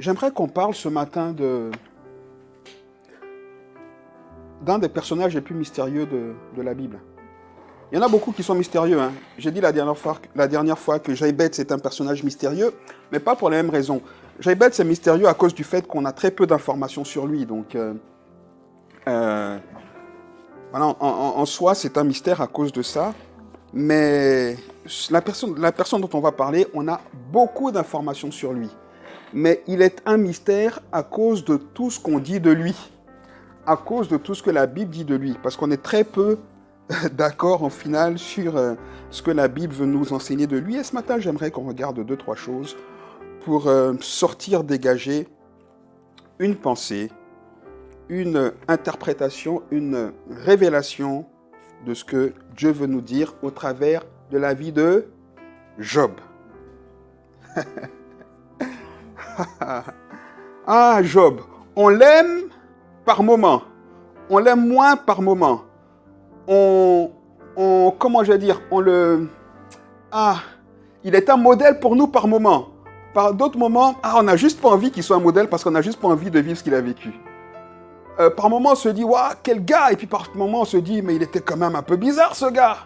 J'aimerais qu'on parle ce matin d'un des personnages les plus mystérieux de la Bible. Il y en a beaucoup qui sont mystérieux. Hein. J'ai dit la dernière fois que Jochebed, c'est un personnage mystérieux, mais pas pour les mêmes raisons. Jochebed, c'est mystérieux à cause du fait qu'on a très peu d'informations sur lui. Donc, voilà, en soi, c'est un mystère à cause de ça. Mais la personne dont on va parler, on a beaucoup d'informations sur lui. Mais il est un mystère à cause de tout ce qu'on dit de lui, à cause de tout ce que la Bible dit de lui, parce qu'on est très peu d'accord en final sur ce que la Bible veut nous enseigner de lui. Et ce matin, j'aimerais qu'on regarde 2-3 choses pour sortir, dégager une pensée, une interprétation, une révélation de ce que Dieu veut nous dire au travers de la vie de Job. Ah, Job, on l'aime par moment, on l'aime moins par moment. Comment je vais dire, il est un modèle pour nous par moment. Par d'autres moments, on n'a juste pas envie qu'il soit un modèle parce qu'on n'a juste pas envie de vivre ce qu'il a vécu. Par moment, on se dit, waouh, quel gars, et puis par moment, on se dit, mais il était quand même un peu bizarre, ce gars.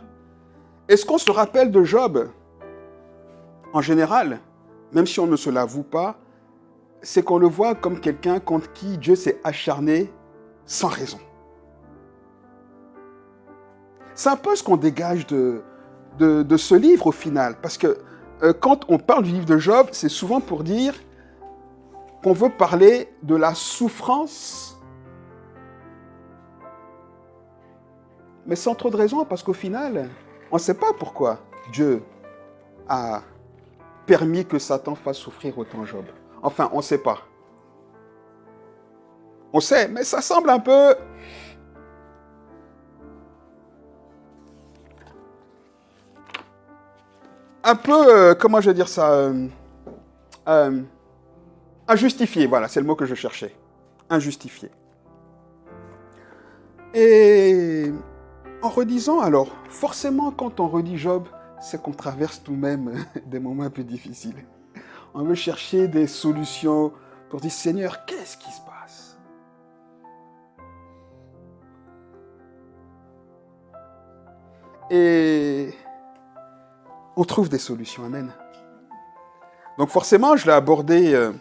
Est-ce qu'on se rappelle de Job? En général, même si on ne se l'avoue pas, c'est qu'on le voit comme quelqu'un contre qui Dieu s'est acharné sans raison. C'est un peu ce qu'on dégage de ce livre au final, parce que quand on parle du livre de Job, c'est souvent pour dire qu'on veut parler de la souffrance, mais sans trop de raison, parce qu'au final, on ne sait pas pourquoi Dieu a permis que Satan fasse souffrir autant Job. Enfin, on ne sait pas. On sait, mais ça semble un peu... comment je vais dire ça injustifié, voilà, c'est le mot que je cherchais. Injustifié. Et en redisant, alors, forcément, quand on redit Job, c'est qu'on traverse nous-mêmes des moments un peu difficiles. On veut chercher des solutions pour dire, Seigneur, qu'est-ce qui se passe? Et on trouve des solutions, amen. Donc forcément, j'ai abordé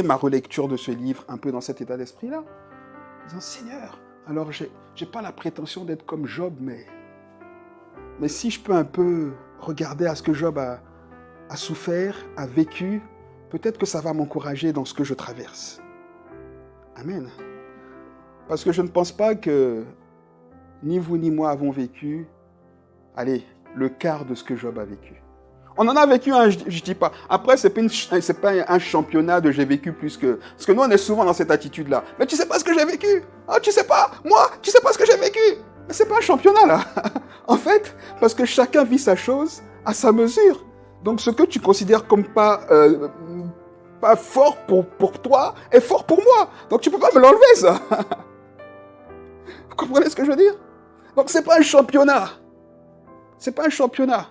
ma relecture de ce livre un peu dans cet état d'esprit-là. En disant, Seigneur, alors j'ai pas la prétention d'être comme Job, mais si je peux un peu regarder à ce que Job a souffert, a vécu, peut-être que ça va m'encourager dans ce que je traverse. Amen. Parce que je ne pense pas que ni vous ni moi avons vécu, le quart de ce que Job a vécu. On en a vécu un, je dis pas. Après, c'est pas un championnat de j'ai vécu plus que... Parce que nous, on est souvent dans cette attitude-là. Mais tu sais pas ce que j'ai vécu. Ah, tu sais pas. Moi, tu sais pas ce que j'ai vécu. Mais c'est pas un championnat, là. En fait, parce que chacun vit sa chose à sa mesure. Donc, ce que tu considères comme pas fort pour toi est fort pour moi. Donc, tu peux pas me l'enlever, ça. Vous comprenez ce que je veux dire? Donc, c'est pas un championnat. C'est pas un championnat.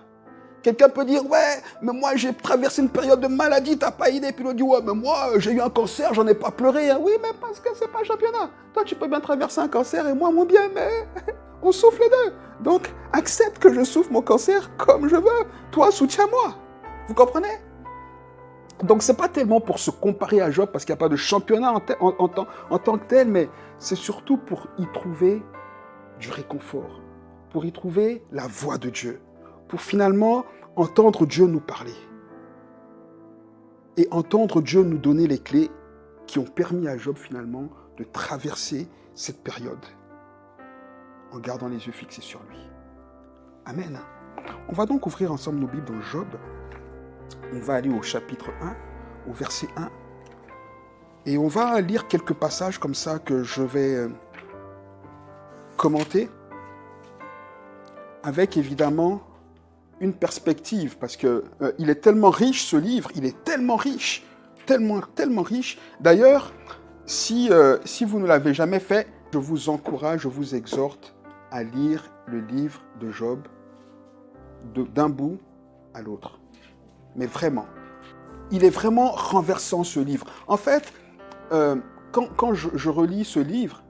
Quelqu'un peut dire, ouais, mais moi j'ai traversé une période de maladie, t'as pas idée. Puis l'autre dit, ouais, mais moi j'ai eu un cancer, j'en ai pas pleuré. Hein. Oui, mais parce que c'est pas un championnat. Toi tu peux bien traverser un cancer et moi moins bien, mais on souffre les deux. Donc accepte que je souffre mon cancer comme je veux. Toi, soutiens-moi. Vous comprenez? Donc c'est pas tellement pour se comparer à Job parce qu'il n'y a pas de championnat en tant que tel, mais c'est surtout pour y trouver du réconfort, pour y trouver la voix de Dieu, pour finalement entendre Dieu nous parler et entendre Dieu nous donner les clés qui ont permis à Job finalement de traverser cette période en gardant les yeux fixés sur lui. Amen. On va donc ouvrir ensemble nos Bibles dans Job. On va aller au chapitre 1, au verset 1, et on va lire quelques passages comme ça que je vais commenter avec évidemment une perspective, parce que il est tellement riche ce livre, il est tellement riche, tellement riche. D'ailleurs, si vous ne l'avez jamais fait, je vous encourage, je vous exhorte à lire le livre de Job d'un bout à l'autre. Mais vraiment. il est vraiment renversant ce livre. En fait, quand je relis ce livre,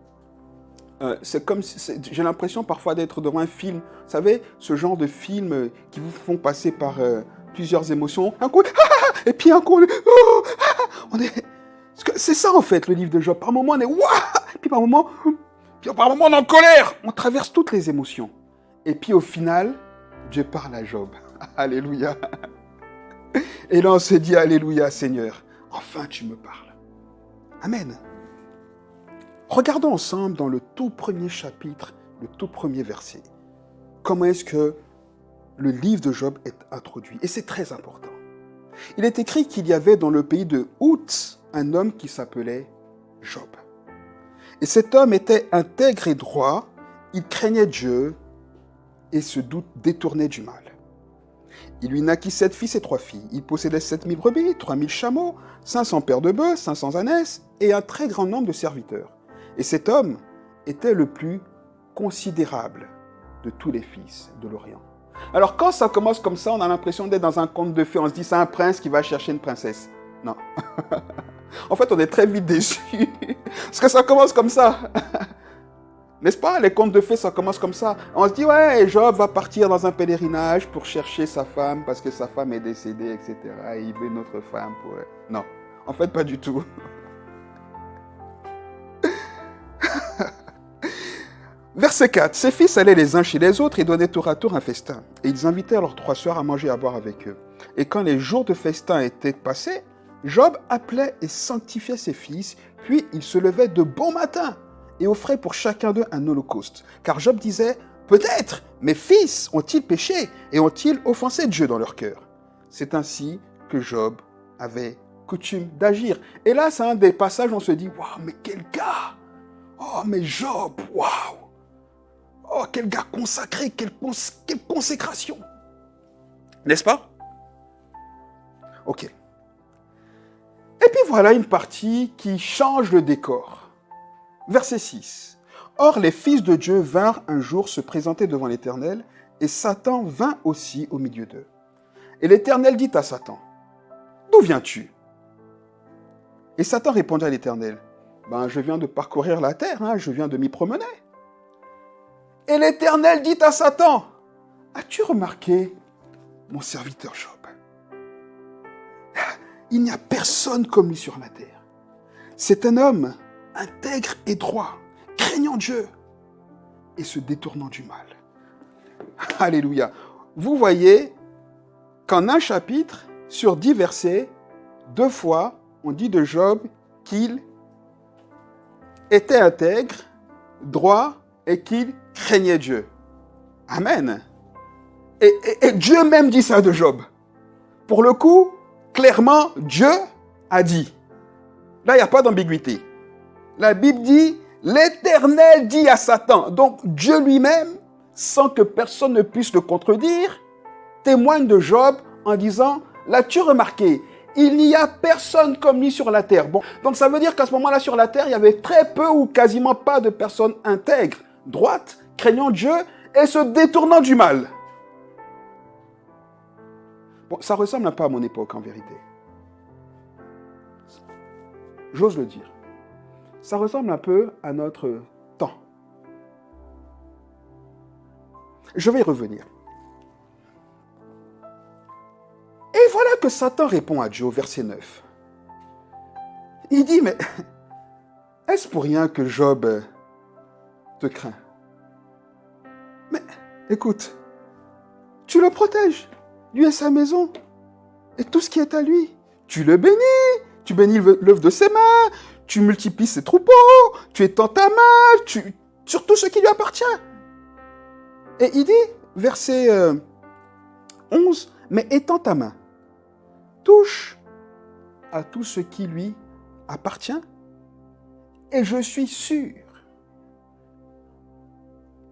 c'est comme j'ai l'impression parfois d'être devant un film. Vous savez, ce genre de film qui vous font passer par plusieurs émotions. Un coup, et puis un coup, on est... C'est ça en fait le livre de Job. Par moments on est et puis par moments on est en colère. On traverse toutes les émotions. Et puis au final, Dieu parle à Job. Alléluia. Et là on se dit alléluia Seigneur. Enfin tu me parles. Amen. Regardons ensemble dans le tout premier chapitre, le tout premier verset, comment est-ce que le livre de Job est introduit. Et c'est très important. Il est écrit qu'il y avait dans le pays de Outs un homme qui s'appelait Job. Et cet homme était intègre et droit, il craignait Dieu et se détournait du mal. Il lui naquit 7 fils et 3 filles. Il possédait 7000 brebis, 3000 chameaux, 500 paires de bœufs, 500 ânesses et un très grand nombre de serviteurs. Et cet homme était le plus considérable de tous les fils de l'Orient. Alors quand ça commence comme ça, on a l'impression d'être dans un conte de fées. On se dit c'est un prince qui va chercher une princesse. Non. En fait, on est très vite déçus. Parce que ça commence comme ça. N'est-ce pas? Les contes de fées, ça commence comme ça. On se dit, ouais, Job va partir dans un pèlerinage pour chercher sa femme parce que sa femme est décédée, etc. Et il veut une autre femme pour... Non, en fait, pas du tout. Verset 4. Ses fils allaient les uns chez les autres et donnaient tour à tour un festin. Et ils invitèrent leurs 3 sœurs à manger et à boire avec eux. Et quand les jours de festin étaient passés, Job appelait et sanctifiait ses fils, puis il se levait de bon matin et offrait pour chacun d'eux un holocauste. Car Job disait, peut-être mes fils ont-ils péché et ont-ils offensé Dieu dans leur cœur. C'est ainsi que Job avait coutume d'agir. Et là, c'est un des passages où on se dit, waouh, mais quel gars! Oh, mais Job, waouh! Oh, quel gars consacré, quelle consécration! N'est-ce pas? Ok. Et puis voilà une partie qui change le décor. Verset 6. Or les fils de Dieu vinrent un jour se présenter devant l'Éternel, et Satan vint aussi au milieu d'eux. Et l'Éternel dit à Satan, « D'où viens-tu » Et Satan répondit à l'Éternel, « Ben, je viens de parcourir la terre, je viens de m'y promener. » Et l'Éternel dit à Satan, « As-tu remarqué mon serviteur Job? Il n'y a personne comme lui sur la terre. C'est un homme intègre et droit, craignant Dieu et se détournant du mal. » Alléluia. Vous voyez qu'en un chapitre, sur 10 versets, 2 fois, on dit de Job qu'il était intègre, droit et qu'il craignait Dieu. Amen. Et Dieu même dit ça de Job. Pour le coup, clairement, Dieu a dit. Là, il n'y a pas d'ambiguïté. La Bible dit, l'Éternel dit à Satan. Donc, Dieu lui-même, sans que personne ne puisse le contredire, témoigne de Job en disant, l'as-tu remarqué? Il n'y a personne comme lui sur la terre. Bon, donc ça veut dire qu'à ce moment-là, sur la terre, il y avait très peu ou quasiment pas de personnes intègres, droites, craignant Dieu et se détournant du mal. Bon, ça ressemble un peu à mon époque, en vérité. J'ose le dire. Ça ressemble un peu à notre temps. Je vais y revenir. Et voilà que Satan répond à Dieu au verset 9. Il dit, mais est-ce pour rien que Job te craint? Mais écoute, tu le protèges, lui et sa maison, et tout ce qui est à lui. Tu le bénis, tu bénis l'œuvre de ses mains, tu multiplies ses troupeaux, tu étends ta main, sur tout ce qui lui appartient. Et il dit, verset 11, mais étends ta main, touche à tout ce qui lui appartient, et je suis sûr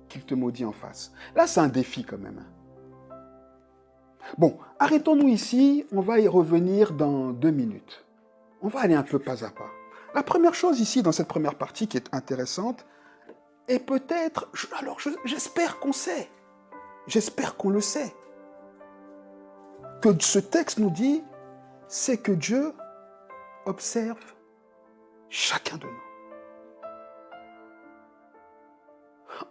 qu'il te maudit en face. Là, c'est un défi quand même. Bon, arrêtons-nous ici, on va y revenir dans 2 minutes. On va aller un peu pas à pas. La première chose ici, dans cette première partie qui est intéressante, et peut-être, j'espère qu'on sait, j'espère qu'on le sait, que ce texte nous dit c'est que Dieu observe chacun de nous.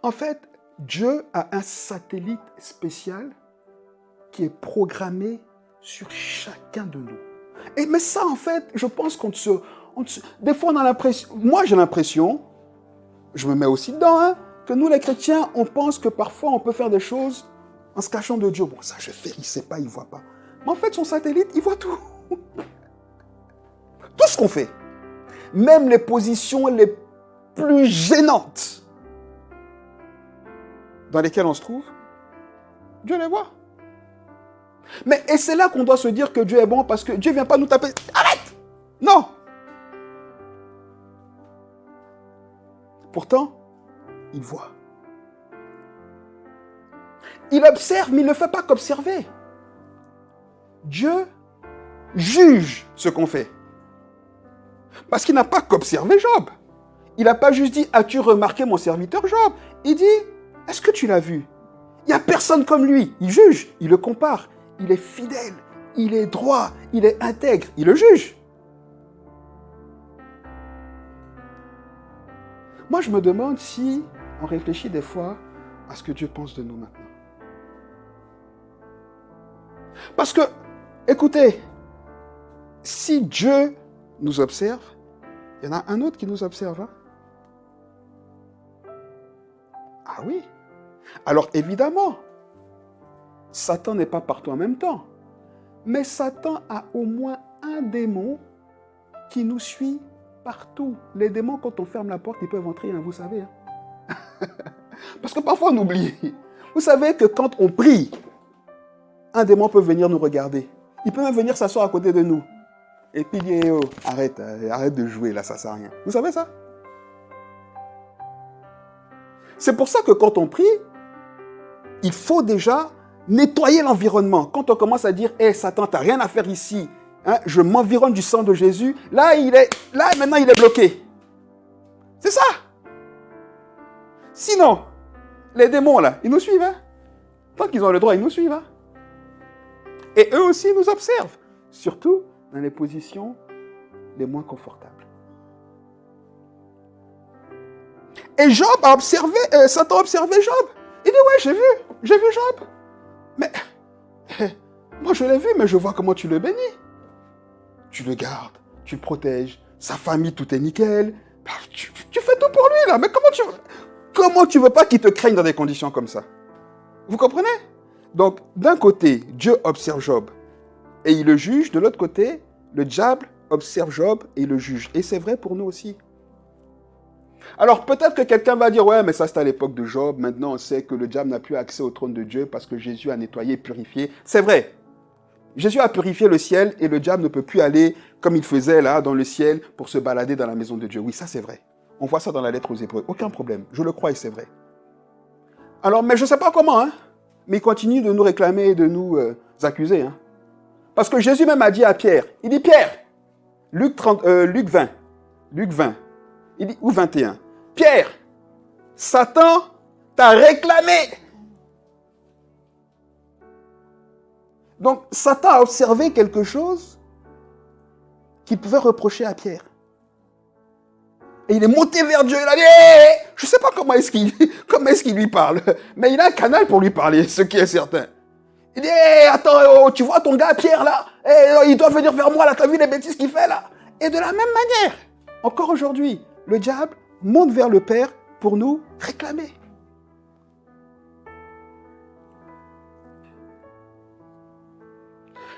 En fait, Dieu a un satellite spécial qui est programmé sur chacun de nous. Mais ça, en fait, je pense des fois, on a l'impression... Moi, j'ai l'impression, je me mets aussi dedans, hein, que nous, les chrétiens, on pense que parfois, on peut faire des choses en se cachant de Dieu. Bon, ça, je fais, il ne sait pas, il ne voit pas. Mais en fait, son satellite, il voit tout. Tout ce qu'on fait. Même les positions les plus gênantes dans lesquelles on se trouve, Dieu les voit. Et c'est là qu'on doit se dire que Dieu est bon, parce que Dieu ne vient pas nous taper. Arrête! Non! Pourtant, il voit. Il observe, mais il ne le fait pas qu'observer. Dieu juge ce qu'on fait. Parce qu'il n'a pas qu'observé Job. Il n'a pas juste dit, as-tu remarqué mon serviteur Job? Il dit, est-ce que tu l'as vu? Il n'y a personne comme lui. Il juge, il le compare. Il est fidèle, il est droit, il est intègre. Il le juge. Moi, je me demande si on réfléchit des fois à ce que Dieu pense de nous maintenant. Parce que, écoutez, si Dieu nous observe, il y en a un autre qui nous observe. Hein? Ah oui. Alors évidemment, Satan n'est pas partout en même temps. Mais Satan a au moins un démon qui nous suit partout. Les démons, quand on ferme la porte, ils peuvent entrer, hein, vous savez. Hein? Parce que parfois on oublie. Vous savez que quand on prie, un démon peut venir nous regarder. Il peut même venir s'asseoir à côté de nous. Et puis il dit, oh, arrête de jouer là, ça ne sert à rien. Vous savez ça? C'est pour ça que quand on prie, il faut déjà nettoyer l'environnement. Quand on commence à dire, hé, Satan, tu n'as rien à faire ici, hein, je m'environne du sang de Jésus, là, maintenant, il est bloqué. C'est ça. Sinon, les démons, là, ils nous suivent. Hein. Tant qu'ils ont le droit, ils nous suivent. Hein. Et eux aussi nous observent, surtout dans les positions les moins confortables. Et Job a observé, Satan a observé Job. Il dit, ouais, j'ai vu Job. Mais, moi je l'ai vu, mais je vois comment tu le bénis. Tu le gardes, tu le protèges, sa famille, tout est nickel. Tu fais tout pour lui, là. Mais comment tu veux pas qu'il te craigne dans des conditions comme ça? Vous comprenez? Donc, d'un côté, Dieu observe Job et il le juge. De l'autre côté, le diable observe Job et il le juge. Et c'est vrai pour nous aussi. Alors, peut-être que quelqu'un va dire, ouais, mais ça, c'était à l'époque de Job. Maintenant, on sait que le diable n'a plus accès au trône de Dieu parce que Jésus a nettoyé et purifié. C'est vrai. Jésus a purifié le ciel et le diable ne peut plus aller comme il faisait là, dans le ciel, pour se balader dans la maison de Dieu. Oui, ça, c'est vrai. On voit ça dans la lettre aux Hébreux. Aucun problème. Je le crois et c'est vrai. Alors, mais je ne sais pas comment, hein. Mais il continue de nous réclamer et de nous accuser. Hein. Parce que Jésus même a dit à Pierre, il dit, Pierre, Luc 20, il dit, ou 21, Pierre, Satan t'a réclamé. Donc, Satan a observé quelque chose qu'il pouvait reprocher à Pierre. Et il est monté vers Dieu, il a dit, hey, je ne sais pas comment est-ce qu'il lui parle, mais il a un canal pour lui parler, ce qui est certain. Il dit, hey, attends, tu vois ton gars Pierre là, hey, il doit venir vers moi là, t'as vu les bêtises qu'il fait là? Et de la même manière, encore aujourd'hui, le diable monte vers le Père pour nous réclamer.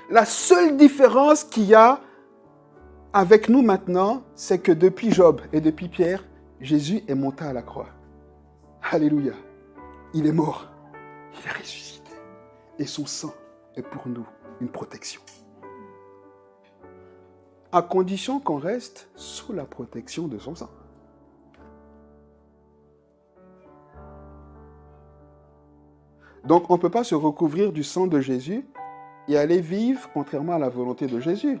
La seule différence qu'il y a avec nous maintenant, c'est que depuis Job et depuis Pierre, Jésus est monté à la croix. Alléluia. Il est mort. Il est ressuscité. Et son sang est pour nous une protection. À condition qu'on reste sous la protection de son sang. Donc on ne peut pas se recouvrir du sang de Jésus et aller vivre contrairement à la volonté de Jésus.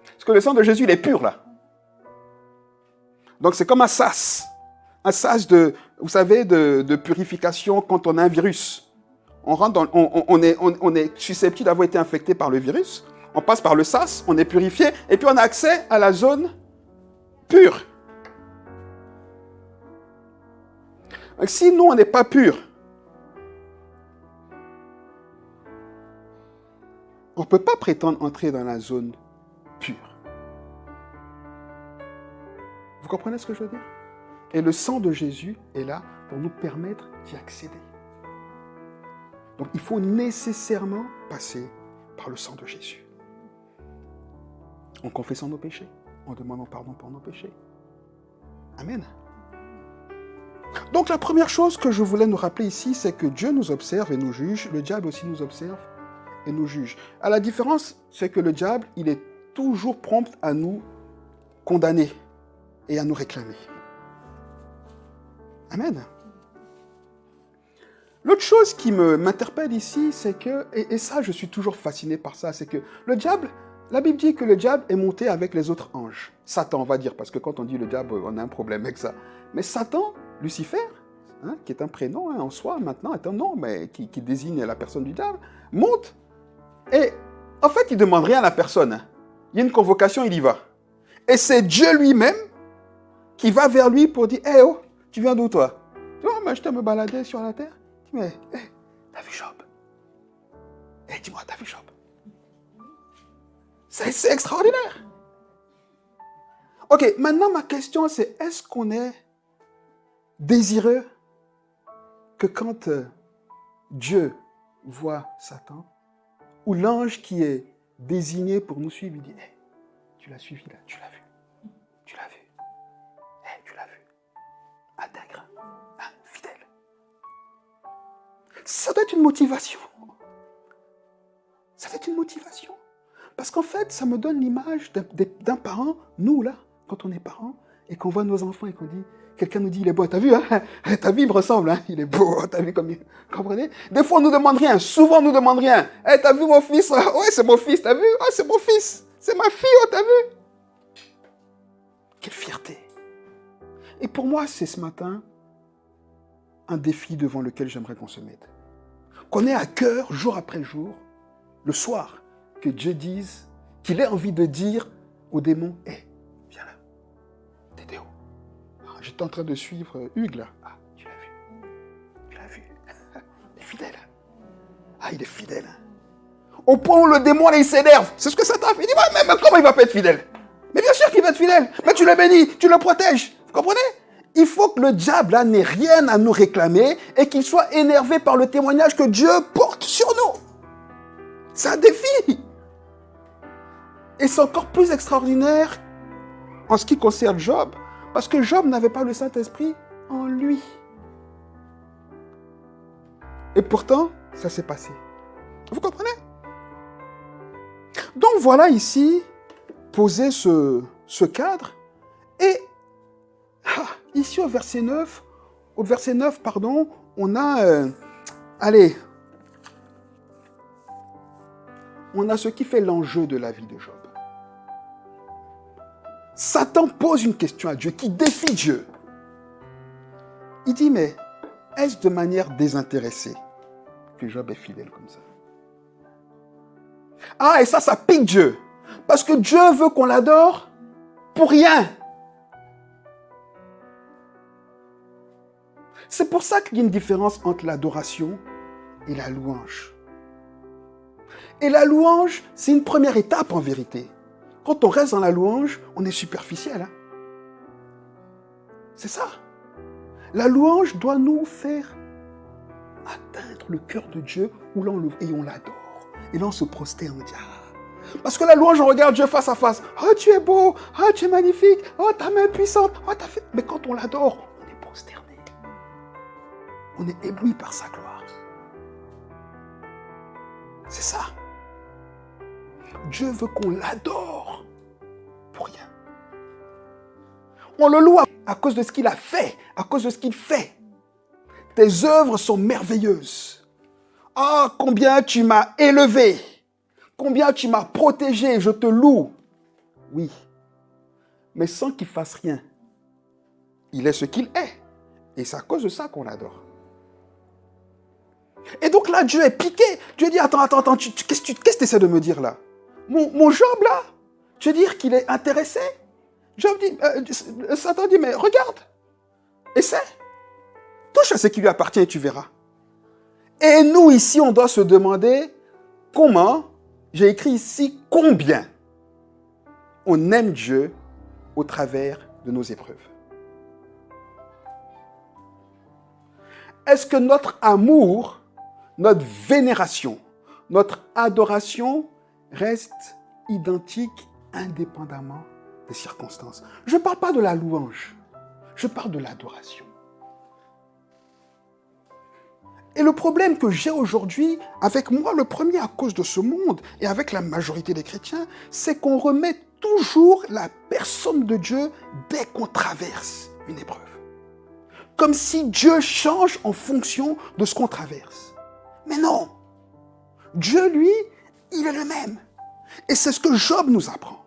Parce que le sang de Jésus, il est pur, là. Donc, c'est comme un sas. Un sas de, vous savez, de purification quand on a un virus. On, rentre dans, on est susceptible d'avoir été infecté par le virus. On passe par le sas, on est purifié, et puis on a accès à la zone pure. Donc, si nous, on n'est pas pur, on ne peut pas prétendre entrer dans la zone pure. Vous comprenez ce que je veux dire? Et le sang de Jésus est là pour nous permettre d'y accéder. Donc il faut nécessairement passer par le sang de Jésus. En confessant nos péchés, en demandant pardon pour nos péchés. Amen. Donc la première chose que je voulais nous rappeler ici, c'est que Dieu nous observe et nous juge, le diable aussi nous observe et nous juge. À la différence, c'est que le diable, il est toujours prompt à nous condamner et à nous réclamer. Amen. L'autre chose qui m'interpelle ici, c'est que, et ça je suis toujours fasciné par ça, c'est que le diable, la Bible dit que le diable est monté avec les autres anges. Satan, on va dire, parce que quand on dit le diable, on a un problème avec ça. Mais Satan, Lucifer, qui est un prénom en soi, maintenant est un nom, mais qui désigne la personne du diable, monte. Et en fait, il ne demande rien à la personne. Il y a une convocation, il y va. Et c'est Dieu lui-même qui va vers lui pour dire, « Hé, oh, tu viens d'où toi ?»« Oh, mais je te me baladais sur la terre. » Mais, t'as vu Job? Dis-moi, t'as vu Job? C'est extraordinaire. Ok, maintenant ma question c'est, est-ce qu'on est désireux que quand Dieu voit Satan, ou l'ange qui est désigné pour nous suivre, il dit, tu l'as suivi là, tu l'as vu, tu l'as vu, tu l'as vu, intègre, fidèle. Ça doit être une motivation. Ça doit être une motivation. Parce qu'en fait, ça me donne l'image d'un parent, nous là, quand on est parents, et qu'on voit nos enfants et qu'on dit, quelqu'un nous dit, il est beau, t'as vu, hein? T'as vu, il me ressemble, hein? Il est beau, t'as vu comme il... Comprenez? Des fois, on nous demande rien, souvent, on nous demande rien. T'as vu mon fils? Ouais, c'est mon fils, t'as vu? Oh, c'est mon fils, c'est ma fille, oh, t'as vu? Quelle fierté! Et pour moi, c'est ce matin un défi devant lequel j'aimerais qu'on se mette. Qu'on ait à cœur, jour après jour, le soir, que Dieu dise, qu'il ait envie de dire au démon, viens là, Tédéo. J'étais en train de suivre Hugues là. Tu l'as vu. Tu l'as vu. Il est fidèle. Il est fidèle. Au point où le démon, là, il s'énerve. C'est ce que ça t'a fait. Il dit, mais comment il va pas être fidèle? Mais bien sûr qu'il va être fidèle. Mais tu le bénis, tu le protèges. Vous comprenez? Il faut que le diable là n'ait rien à nous réclamer et qu'il soit énervé par le témoignage que Dieu porte sur nous. C'est un défi. Et c'est encore plus extraordinaire en ce qui concerne Job, parce que Job n'avait pas le Saint-Esprit en lui. Et pourtant, ça s'est passé. Vous comprenez? Donc voilà ici, poser ce cadre. Et ici au verset 9, on a, on a ce qui fait l'enjeu de la vie de Job. Satan pose une question à Dieu, qui défie Dieu. Il dit, mais est-ce de manière désintéressée que Job est fidèle comme ça? Et ça pique Dieu. Parce que Dieu veut qu'on l'adore pour rien. C'est pour ça qu'il y a une différence entre l'adoration et la louange. Et la louange, c'est une première étape en vérité. Quand on reste dans la louange, on est superficiel. C'est ça. La louange doit nous faire atteindre le cœur de Dieu où et on l'adore. Et là, on se prosterne, on dit, Parce que la louange, on regarde Dieu face à face. Oh, tu es beau. Oh, tu es magnifique. Oh, ta main puissante. Oh, t'as fait... Mais quand on l'adore, on est prosterné. On est ébloui par sa gloire. C'est ça. Dieu veut qu'on l'adore pour rien. On le loue à cause de ce qu'il a fait, à cause de ce qu'il fait. Tes œuvres sont merveilleuses. Combien tu m'as élevé, combien tu m'as protégé, je te loue. Oui, mais sans qu'il fasse rien. Il est ce qu'il est. Et c'est à cause de ça qu'on l'adore. Et donc là, Dieu est piqué. Dieu dit, attends, qu'est-ce que tu essaies de me dire là? Mon Job là, tu veux dire qu'il est intéressé? Job dit, Satan dit, mais regarde, essaie. Touche à ce qui lui appartient et tu verras. Et nous ici, on doit se demander comment, j'ai écrit ici, combien on aime Dieu au travers de nos épreuves. Est-ce que notre amour, notre vénération, notre adoration reste identique indépendamment des circonstances? Je ne parle pas de la louange, je parle de l'adoration. Et le problème que j'ai aujourd'hui, avec moi le premier à cause de ce monde et avec la majorité des chrétiens, c'est qu'on remet toujours la personne de Dieu dès qu'on traverse une épreuve. Comme si Dieu change en fonction de ce qu'on traverse. Mais non. Dieu, lui, il est le même. Et c'est ce que Job nous apprend.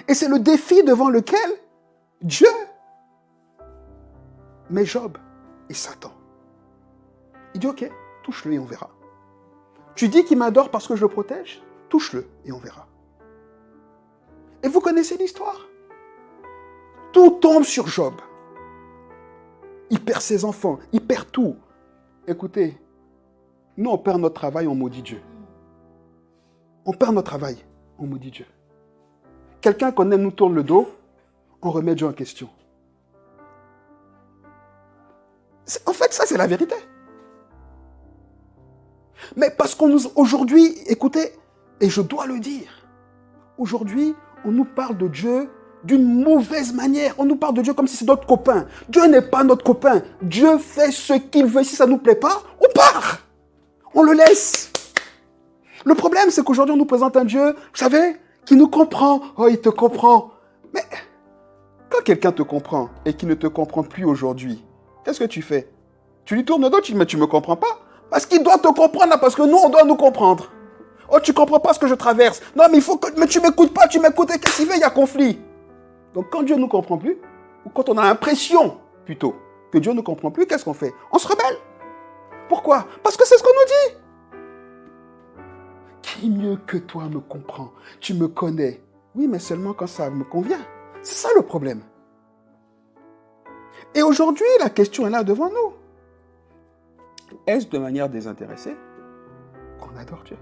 Et c'est le défi devant lequel Dieu met Job et Satan. Il dit, ok, touche-le et on verra. Tu dis qu'il m'adore parce que je le protège? Touche-le et on verra. Et vous connaissez l'histoire. Tout tombe sur Job. Il perd ses enfants, il perd tout. Écoutez, nous on perd notre travail, on maudit Dieu. On perd notre travail, on maudit Dieu. Quelqu'un qu'on aime nous tourne le dos, on remet Dieu en question. En fait, ça c'est la vérité. Mais parce qu'on nous, aujourd'hui, écoutez, et je dois le dire, aujourd'hui, on nous parle de Dieu d'une mauvaise manière. On nous parle de Dieu comme si c'est notre copain. Dieu n'est pas notre copain. Dieu fait ce qu'il veut. Si ça ne nous plaît pas, on part. On le laisse. Le problème, c'est qu'aujourd'hui, on nous présente un Dieu, vous savez, qui nous comprend. Oh, il te comprend. Mais quand quelqu'un te comprend et qui ne te comprend plus aujourd'hui, qu'est-ce que tu fais? Tu lui tournes le dos, tu dis, mais tu ne me comprends pas. Parce qu'il doit te comprendre, parce que nous, on doit nous comprendre. Oh, tu ne comprends pas ce que je traverse. Non, mais il faut que... Mais tu ne m'écoutes pas, tu m'écoutes. Et qu'est-ce qu'il fait? Il y a conflit. Donc, quand Dieu ne nous comprend plus, ou quand on a l'impression, plutôt, que Dieu ne comprend plus, qu'est-ce qu'on fait? On se rebelle. Pourquoi? Parce que c'est ce qu'on nous dit. Qui mieux que toi me comprend? Tu me connais. Oui, mais seulement quand ça me convient. C'est ça le problème. Et aujourd'hui, la question est là devant nous. Est-ce de manière désintéressée qu'on adore Dieu?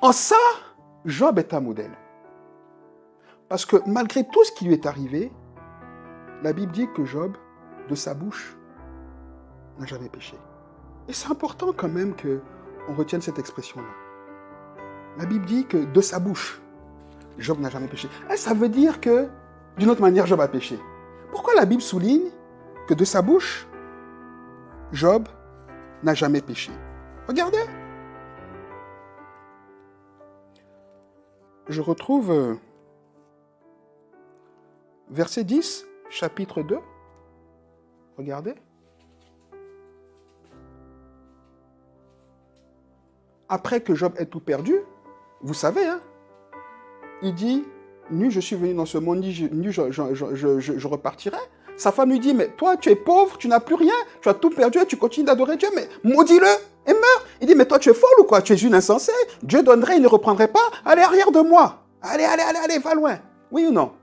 En ça, Job est un modèle. Parce que malgré tout ce qui lui est arrivé, la Bible dit que Job, de sa bouche, n'a jamais péché. Et c'est important quand même qu'on retienne cette expression-là. La Bible dit que de sa bouche, Job n'a jamais péché. Et ça veut dire que, d'une autre manière, Job a péché. Pourquoi la Bible souligne que de sa bouche, Job n'a jamais péché? Regardez. Je retrouve verset 10, chapitre 2. Regardez. Après que Job ait tout perdu, vous savez, hein, il dit, nu je suis venu dans ce monde, nu je repartirai. Sa femme lui dit, mais toi tu es pauvre, tu n'as plus rien, tu as tout perdu et tu continues d'adorer Dieu, mais maudis-le et meurs. Il dit, mais toi tu es folle ou quoi? Tu es une insensée. Dieu donnerait, il ne reprendrait pas. Allez, arrière de moi. Allez, va loin. Oui ou non?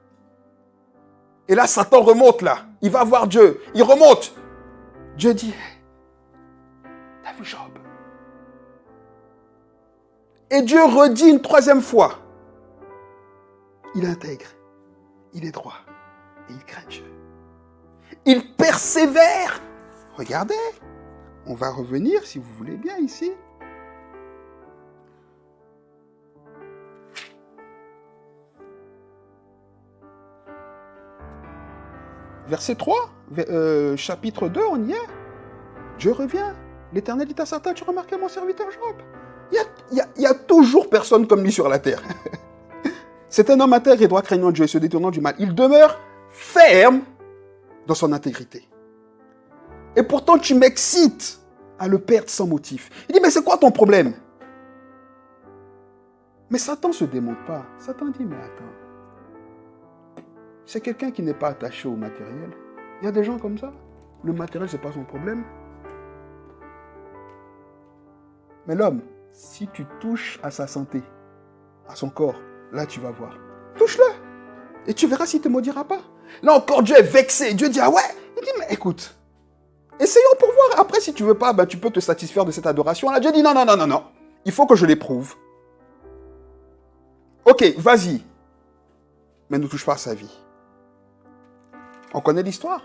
Et là, Satan remonte là. Il va voir Dieu. Il remonte. Dieu dit, t'as vu Job? Et Dieu redit une troisième fois. Il intègre, il est droit et il craint Dieu. Il persévère. Regardez, on va revenir si vous voulez bien ici. Verset 3, chapitre 2, on y est. Dieu revient. L'Éternel dit à Satan, tu remarquais mon serviteur Job? Il y a toujours personne comme lui sur la terre. C'est un homme intègre et droit craignant Dieu et se détournant du mal. Il demeure ferme dans son intégrité. Et pourtant, tu m'excites à le perdre sans motif. Il dit, mais c'est quoi ton problème? Mais Satan ne se démonte pas. Satan dit, mais attends, c'est quelqu'un qui n'est pas attaché au matériel. Il y a des gens comme ça. Le matériel, ce n'est pas son problème. Mais l'homme, si tu touches à sa santé, à son corps, là tu vas voir. Touche-le. Et tu verras s'il ne te maudira pas. Là encore, Dieu est vexé. Dieu dit, ah ouais. Il dit, mais écoute, essayons pour voir. Après, si tu ne veux pas, ben, tu peux te satisfaire de cette adoration. Là, Dieu dit, non, non, non, non, non. Il faut que je l'éprouve. Ok, vas-y. Mais ne touche pas à sa vie. On connaît l'histoire.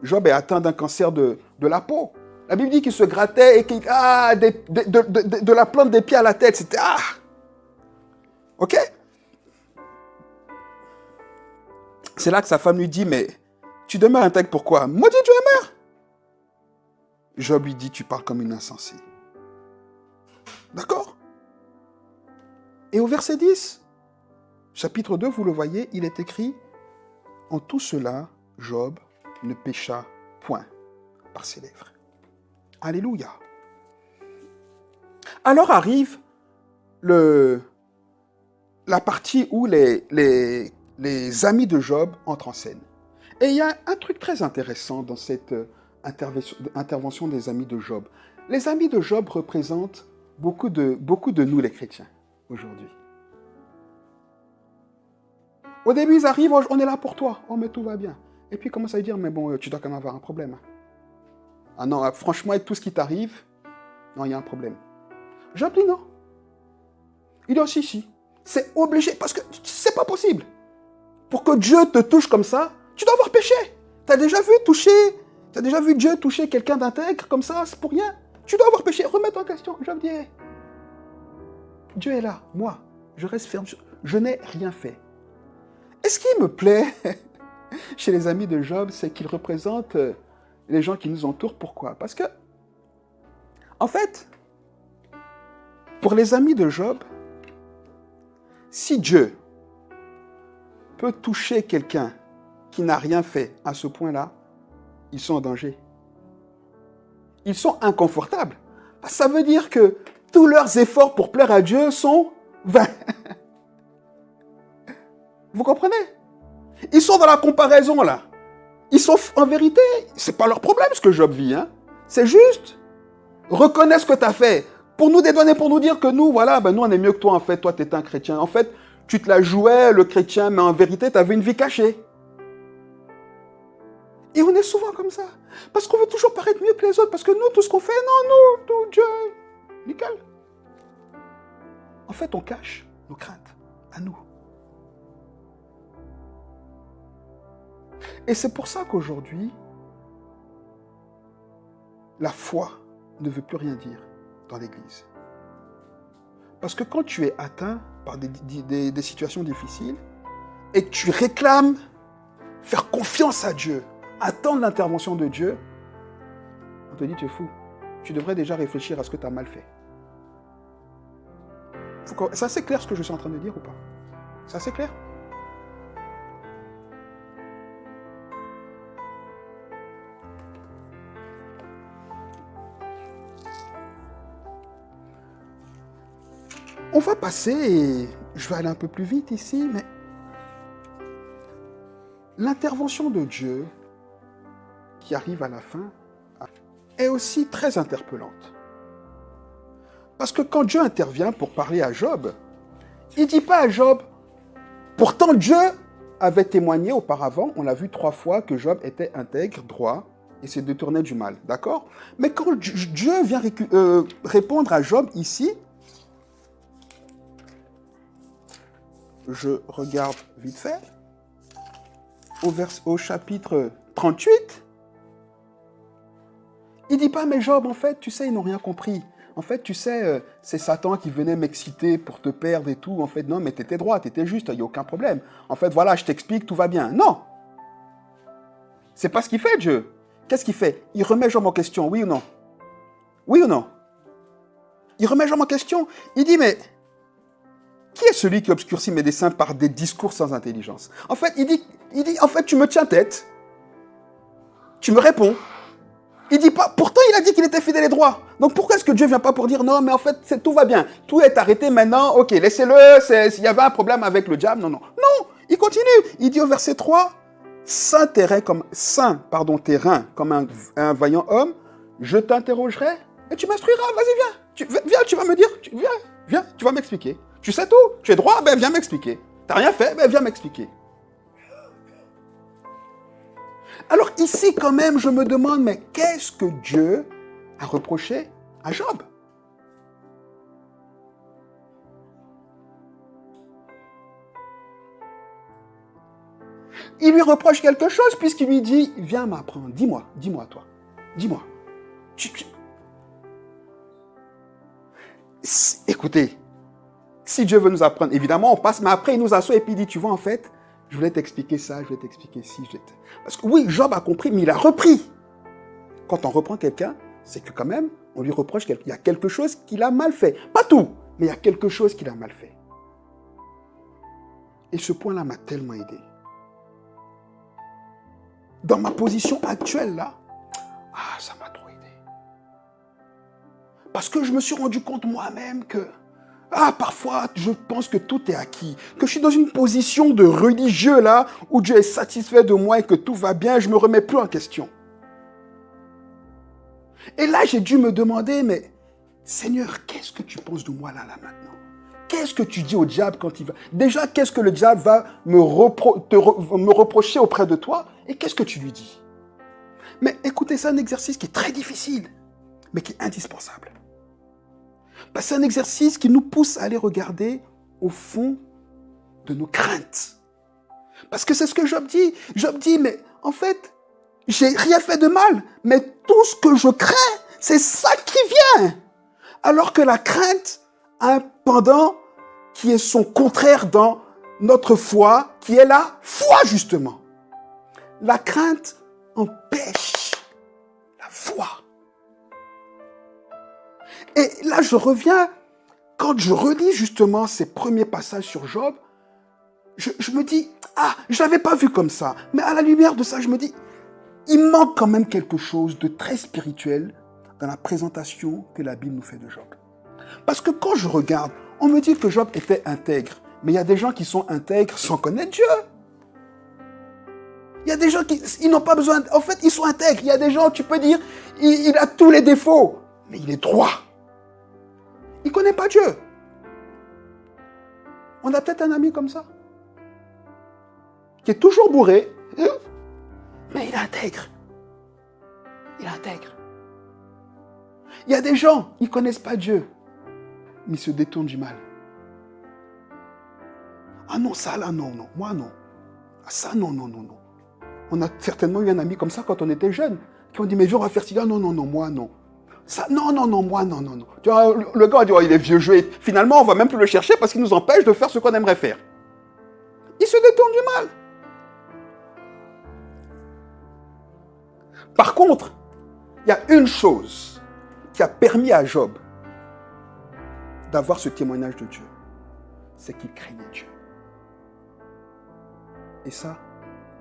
Job est atteint d'un cancer de la peau. La Bible dit qu'il se grattait et qu'il... de la plante des pieds à la tête. C'était... Ah! Ok? C'est là que sa femme lui dit, mais tu demeures intègre pourquoi? Maudit Dieu est mort. Job lui dit, tu parles comme une insensée. D'accord? Et au verset 10, chapitre 2, vous le voyez, il est écrit, en tout cela, Job ne pécha point par ses lèvres. Alléluia. Alors arrive la partie où les amis de Job entrent en scène. Et il y a un truc très intéressant dans cette intervention des amis de Job. Les amis de Job représentent beaucoup de nous, les chrétiens, aujourd'hui. Au début, ils arrivent, on est là pour toi, oh mais tout va bien. Et puis ils commencent à dire, mais bon, tu dois quand même avoir un problème. Ah non, franchement, avec tout ce qui t'arrive, non, il y a un problème. Job dit non. Il dit, oh, si, c'est obligé, parce que c'est pas possible. Pour que Dieu te touche comme ça, tu dois avoir péché. Tu as déjà vu Dieu toucher quelqu'un d'intègre comme ça, c'est pour rien. Tu dois avoir péché, remets-toi en question. Job dit, hey, Dieu est là, moi, je reste ferme, je n'ai rien fait. Et ce qui me plaît chez les amis de Job, c'est qu'ils représentent les gens qui nous entourent. Pourquoi? Parce que, en fait, pour les amis de Job, si Dieu peut toucher quelqu'un qui n'a rien fait à ce point-là, ils sont en danger. Ils sont inconfortables. Ça veut dire que tous leurs efforts pour plaire à Dieu sont vains. Vous comprenez? Ils sont dans la comparaison, là. Ils sont, en vérité, c'est pas leur problème ce que Job vit. Hein. C'est juste, reconnais ce que tu as fait. Pour nous dédouaner, pour nous dire que nous, voilà, ben nous on est mieux que toi en fait. Toi, tu es un chrétien. En fait, tu te la jouais, le chrétien, mais en vérité, tu avais une vie cachée. Et on est souvent comme ça. Parce qu'on veut toujours paraître mieux que les autres. Parce que nous, tout ce qu'on fait, non, nous, Dieu, nickel. En fait, on cache nos craintes à nous. Et c'est pour ça qu'aujourd'hui, la foi ne veut plus rien dire dans l'Église. Parce que quand tu es atteint par des situations difficiles et que tu réclames faire confiance à Dieu, attendre l'intervention de Dieu, on te dit tu es fou. Tu devrais déjà réfléchir à ce que tu as mal fait. C'est assez clair ce que je suis en train de dire ou pas? C'est assez clair? On va passer, et je vais aller un peu plus vite ici, mais l'intervention de Dieu qui arrive à la fin est aussi très interpellante. Parce que quand Dieu intervient pour parler à Job, il ne dit pas à Job, pourtant Dieu avait témoigné auparavant, on l'a vu 3 fois, que Job était intègre, droit, et se détournait du mal, d'accord? Mais quand Dieu vient répondre à Job ici, je regarde vite fait, au chapitre 38, il ne dit pas, mais Job, en fait, tu sais, ils n'ont rien compris. En fait, tu sais, c'est Satan qui venait m'exciter pour te perdre et tout. En fait, non, mais tu étais droit, tu étais juste, il n'y a aucun problème. En fait, voilà, je t'explique, tout va bien. Non! C'est pas ce qu'il fait, Dieu. Qu'est-ce qu'il fait? Il remet Job en question, oui ou non? Oui ou non? Il remet Job en question. Il dit, mais qui est celui qui obscurcit mes desseins par des discours sans intelligence? En fait, il dit, en fait, tu me tiens tête. Tu me réponds. Il dit pas, pourtant il a dit qu'il était fidèle et droit. Donc pourquoi est-ce que Dieu vient pas pour dire non, mais en fait tout va bien, tout est arrêté maintenant, ok, laissez-le, il y avait un problème avec le diable, non. Non, Il continue. Il dit au verset 3, terrain terrain comme un vaillant homme, je t'interrogerai et tu m'instruiras. Vas-y, viens, tu vas me dire. Viens, tu vas m'expliquer. Tu sais tout. Tu es droit, ben viens m'expliquer. Tu n'as rien fait, ben viens m'expliquer. Alors ici, quand même, je me demande, mais qu'est-ce que Dieu a reproché à Job? Il lui reproche quelque chose puisqu'il lui dit, viens m'apprendre, dis-moi toi, dis-moi. Écoutez, si Dieu veut nous apprendre, évidemment on passe, mais après il nous assoit et puis il dit, tu vois en fait, je voulais t'expliquer ça, je voulais t'expliquer ci, parce que oui, Job a compris, mais il a repris. Quand on reprend quelqu'un, c'est que quand même, on lui reproche qu'il y a quelque chose qu'il a mal fait. Pas tout, mais il y a quelque chose qu'il a mal fait. Et ce point-là m'a tellement aidé. Dans ma position actuelle, là, ça m'a trop aidé. Parce que je me suis rendu compte moi-même que, parfois, je pense que tout est acquis, que je suis dans une position de religieux, là, où Dieu est satisfait de moi et que tout va bien, je ne me remets plus en question. Et là, j'ai dû me demander, mais Seigneur, qu'est-ce que tu penses de moi là maintenant? Qu'est-ce que tu dis au diable quand il va... Déjà, qu'est-ce que le diable va me reprocher auprès de toi? Et qu'est-ce que tu lui dis? Mais écoutez, c'est un exercice qui est très difficile, mais qui est indispensable. Parce que c'est un exercice qui nous pousse à aller regarder au fond de nos craintes. Parce que c'est ce que Job dit. Job dit, mais en fait, j'ai rien fait de mal, mais tout ce que je crains, c'est ça qui vient. Alors que la crainte a un pendant qui est son contraire dans notre foi, qui est la foi justement. La crainte empêche la foi. Et là, je reviens, quand je relis justement ces premiers passages sur Job, je me dis, je ne l'avais pas vu comme ça. Mais à la lumière de ça, je me dis, il manque quand même quelque chose de très spirituel dans la présentation que la Bible nous fait de Job. Parce que quand je regarde, on me dit que Job était intègre. Mais il y a des gens qui sont intègres sans connaître Dieu. Il y a des gens qui ils n'ont pas besoin... En fait, ils sont intègres. Il y a des gens, tu peux dire, il a tous les défauts. Mais il est droit. Il ne connaît pas Dieu. On a peut-être un ami comme ça. Qui est toujours bourré. Mais il est intègre. Il est intègre. Il y a des gens, ils ne connaissent pas Dieu. Mais ils se détournent du mal. Ah non, ça là, non. Moi, non. Ça, non. On a certainement eu un ami comme ça quand on était jeune, qui ont dit, mais viens, on va faire ci. Non, moi, non. Ça, non, moi, non. Tu vois, le gars a dit, il est vieux jeu. Finalement, on ne va même plus le chercher parce qu'il nous empêche de faire ce qu'on aimerait faire. Il se détourne du mal. Par contre, il y a une chose qui a permis à Job d'avoir ce témoignage de Dieu, c'est qu'il craignait Dieu. Et ça,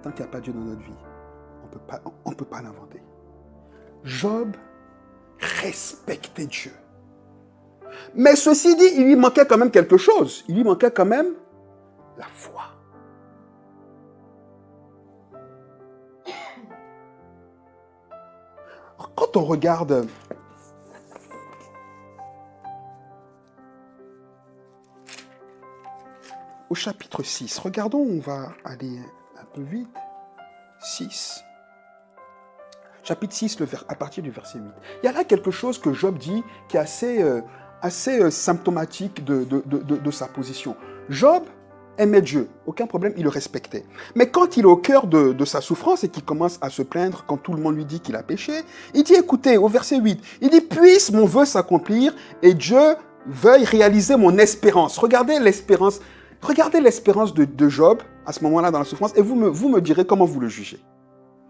tant qu'il n'y a pas Dieu dans notre vie, on ne peut pas l'inventer. Job respectait Dieu. Mais ceci dit, il lui manquait quand même quelque chose. Il lui manquait quand même la foi. Quand on regarde au chapitre 6, regardons, on va aller un peu vite. 6. Chapitre 6, à partir du verset 8. Il y a là quelque chose que Job dit qui est assez symptomatique de sa position. Job aimait Dieu, aucun problème, il le respectait. Mais quand il est au cœur de sa souffrance et qu'il commence à se plaindre quand tout le monde lui dit qu'il a péché, il dit, écoutez, au verset 8, il dit, puisse mon vœu s'accomplir et Dieu veuille réaliser mon espérance. Regardez l'espérance de Job à ce moment-là dans la souffrance et vous me direz comment vous le jugez.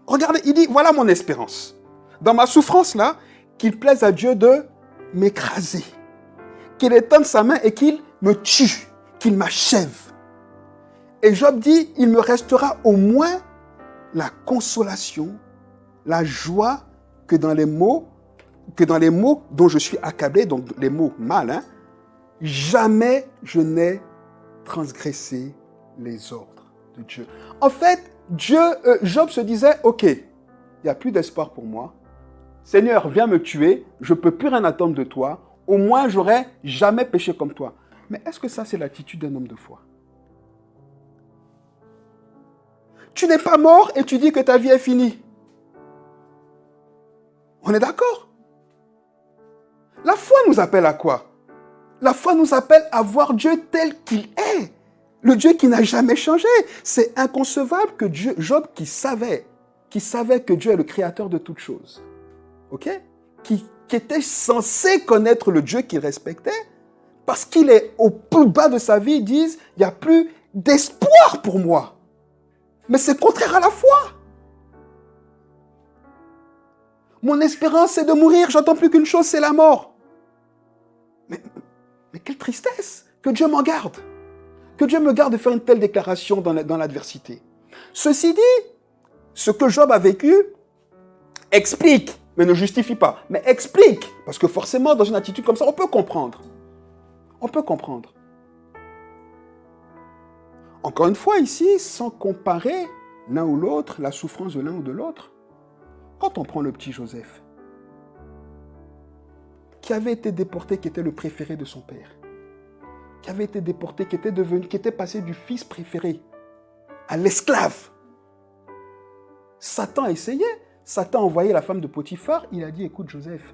Regardez, il dit, voilà mon espérance. Dans ma souffrance là, qu'il plaise à Dieu de m'écraser, qu'il étende sa main et qu'il me tue, qu'il m'achève. Et Job dit, il me restera au moins la consolation, la joie que dans les mots dont je suis accablé, donc les mots mal, jamais je n'ai transgressé les ordres de Dieu. En fait, Job se disait, ok, il n'y a plus d'espoir pour moi. Seigneur, viens me tuer, je ne peux plus rien attendre de toi. Au moins, j'aurais jamais péché comme toi. Mais est-ce que ça, c'est l'attitude d'un homme de foi? Tu n'es pas mort et tu dis que ta vie est finie. On est d'accord? La foi nous appelle à quoi? La foi nous appelle à voir Dieu tel qu'il est. Le Dieu qui n'a jamais changé. C'est inconcevable que Job qui savait que Dieu est le créateur de toutes choses, ok? Qui était censé connaître le Dieu qu'il respectait, parce qu'il est au plus bas de sa vie, ils disent, il n'y a plus d'espoir pour moi. Mais c'est contraire à la foi. Mon espérance, c'est de mourir, j'attends plus qu'une chose, c'est la mort. Mais quelle tristesse, que Dieu m'en garde. Que Dieu me garde de faire une telle déclaration dans l'adversité. Ceci dit, ce que Job a vécu explique, mais ne justifie pas, mais explique, parce que forcément, dans une attitude comme ça, on peut comprendre. On peut comprendre. Encore une fois, ici, sans comparer l'un ou l'autre, la souffrance de l'un ou de l'autre, quand on prend le petit Joseph, qui avait été déporté, qui était le préféré de son père, qui avait été déporté, qui était passé du fils préféré à l'esclave. Satan a essayé. Satan a envoyé la femme de Potiphar. Il a dit, écoute Joseph,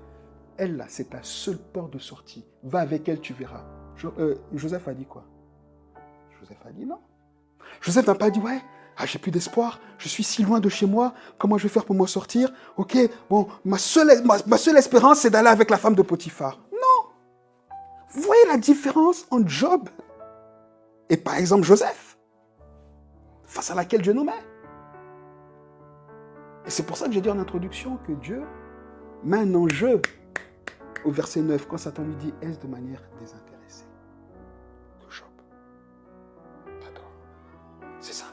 elle là, c'est ta seule porte de sortie. Va avec elle, tu verras. Joseph a dit quoi? Joseph a dit non. Joseph n'a pas dit, ouais, j'ai plus d'espoir, je suis si loin de chez moi, comment je vais faire pour m'en sortir? Ok, bon, ma seule espérance, c'est d'aller avec la femme de Potiphar. Non. Vous voyez la différence entre Job et par exemple Joseph, face à laquelle Dieu nous met. Et c'est pour ça que j'ai dit en introduction que Dieu met un enjeu au verset 9, quand Satan lui dit, est-ce de manière désintéressée de Job? D'accord. C'est ça.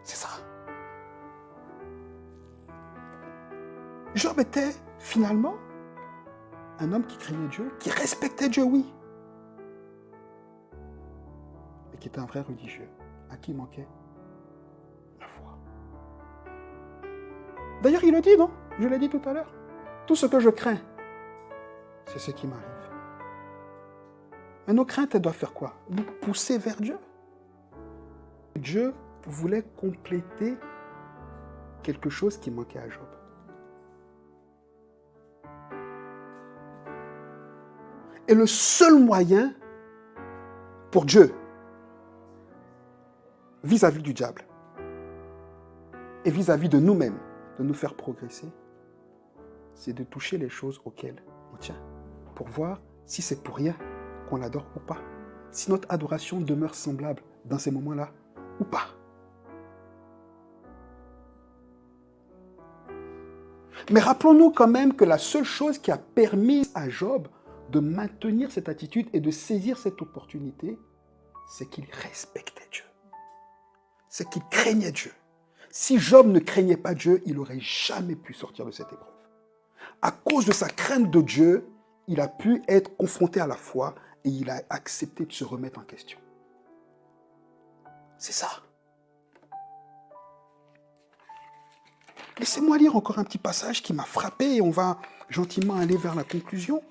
C'est ça. Job était finalement un homme qui craignait Dieu, qui respectait Dieu, oui, mais qui était un vrai religieux, à qui manquait la foi. D'ailleurs, il le dit, non? Je l'ai dit tout à l'heure. Tout ce que je crains, c'est ce qui m'arrive. Mais nos craintes, elles doivent faire quoi? Nous pousser vers Dieu. Dieu voulait compléter quelque chose qui manquait à Job. Et le seul moyen pour Dieu, vis-à-vis du diable, et vis-à-vis de nous-mêmes, de nous faire progresser, c'est de toucher les choses auxquelles on tient, pour voir si c'est pour rien qu'on l'adore ou pas, si notre adoration demeure semblable dans ces moments-là ou pas. Mais rappelons-nous quand même que la seule chose qui a permis à Job de maintenir cette attitude et de saisir cette opportunité, c'est qu'il respectait Dieu. C'est qu'il craignait Dieu. Si Job ne craignait pas Dieu, il n'aurait jamais pu sortir de cette épreuve. À cause de sa crainte de Dieu, il a pu être confronté à la foi et il a accepté de se remettre en question. C'est ça. Laissez-moi lire encore un petit passage qui m'a frappé et on va gentiment aller vers la conclusion.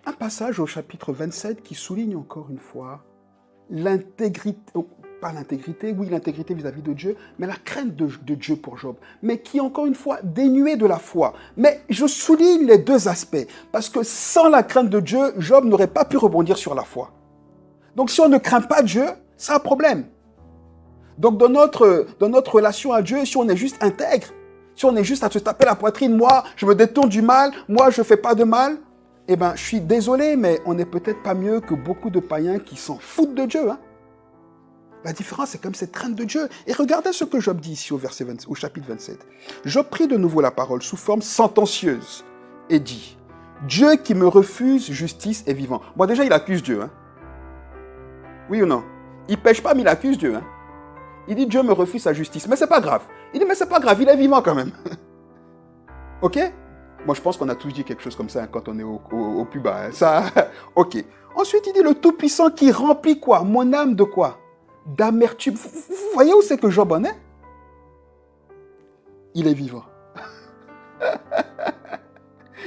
Un passage au chapitre 27 qui souligne encore une fois l'intégrité, pas l'intégrité, oui l'intégrité vis-à-vis de Dieu, mais la crainte de Dieu pour Job, mais qui encore une fois dénuée de la foi. Mais je souligne les deux aspects, parce que sans la crainte de Dieu, Job n'aurait pas pu rebondir sur la foi. Donc si on ne craint pas Dieu, c'est un problème. Donc dans notre relation à Dieu, si on est juste intègre, si on est juste à se taper la poitrine, moi je me détourne du mal, moi je ne fais pas de mal, eh bien, je suis désolé, mais on n'est peut-être pas mieux que beaucoup de païens qui s'en foutent de Dieu. Hein? La différence, c'est comme cette crainte de Dieu. Et regardez ce que Job dit ici au chapitre 27. Job prit de nouveau la parole sous forme sentencieuse. et dit, Dieu qui me refuse justice est vivant. Bon, déjà, il accuse Dieu. Hein? Oui ou non? Il ne pêche pas, mais il accuse Dieu. Hein? Il dit, Dieu me refuse sa justice. Mais c'est pas grave. Il dit, mais c'est pas grave, il est vivant quand même. OK? Moi, je pense qu'on a tous dit quelque chose comme ça hein, quand on est au plus bas. Hein. Ça, OK. Ensuite, il dit, le Tout-Puissant qui remplit quoi? Mon âme de quoi? D'amertume. Vous voyez où c'est que Job en est? Il est vivant.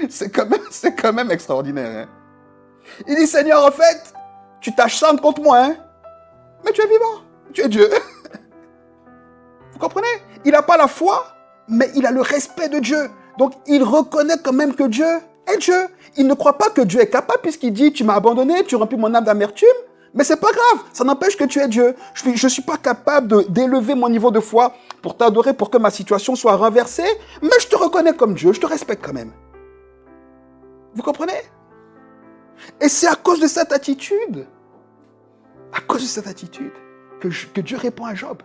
C'est quand même extraordinaire. Hein? Il dit, Seigneur, en fait, tu t'acharnes contre moi, hein? Mais tu es vivant. Tu es Dieu. Vous comprenez? Il n'a pas la foi, mais il a le respect de Dieu. Donc, il reconnaît quand même que Dieu est Dieu. Il ne croit pas que Dieu est capable puisqu'il dit, tu m'as abandonné, tu remplis mon âme d'amertume. Mais c'est pas grave, ça n'empêche que tu es Dieu. Je ne suis pas capable d'élever mon niveau de foi pour t'adorer, pour que ma situation soit renversée, mais je te reconnais comme Dieu, je te respecte quand même. Vous comprenez? Et c'est à cause de cette attitude, que Dieu répond à Job.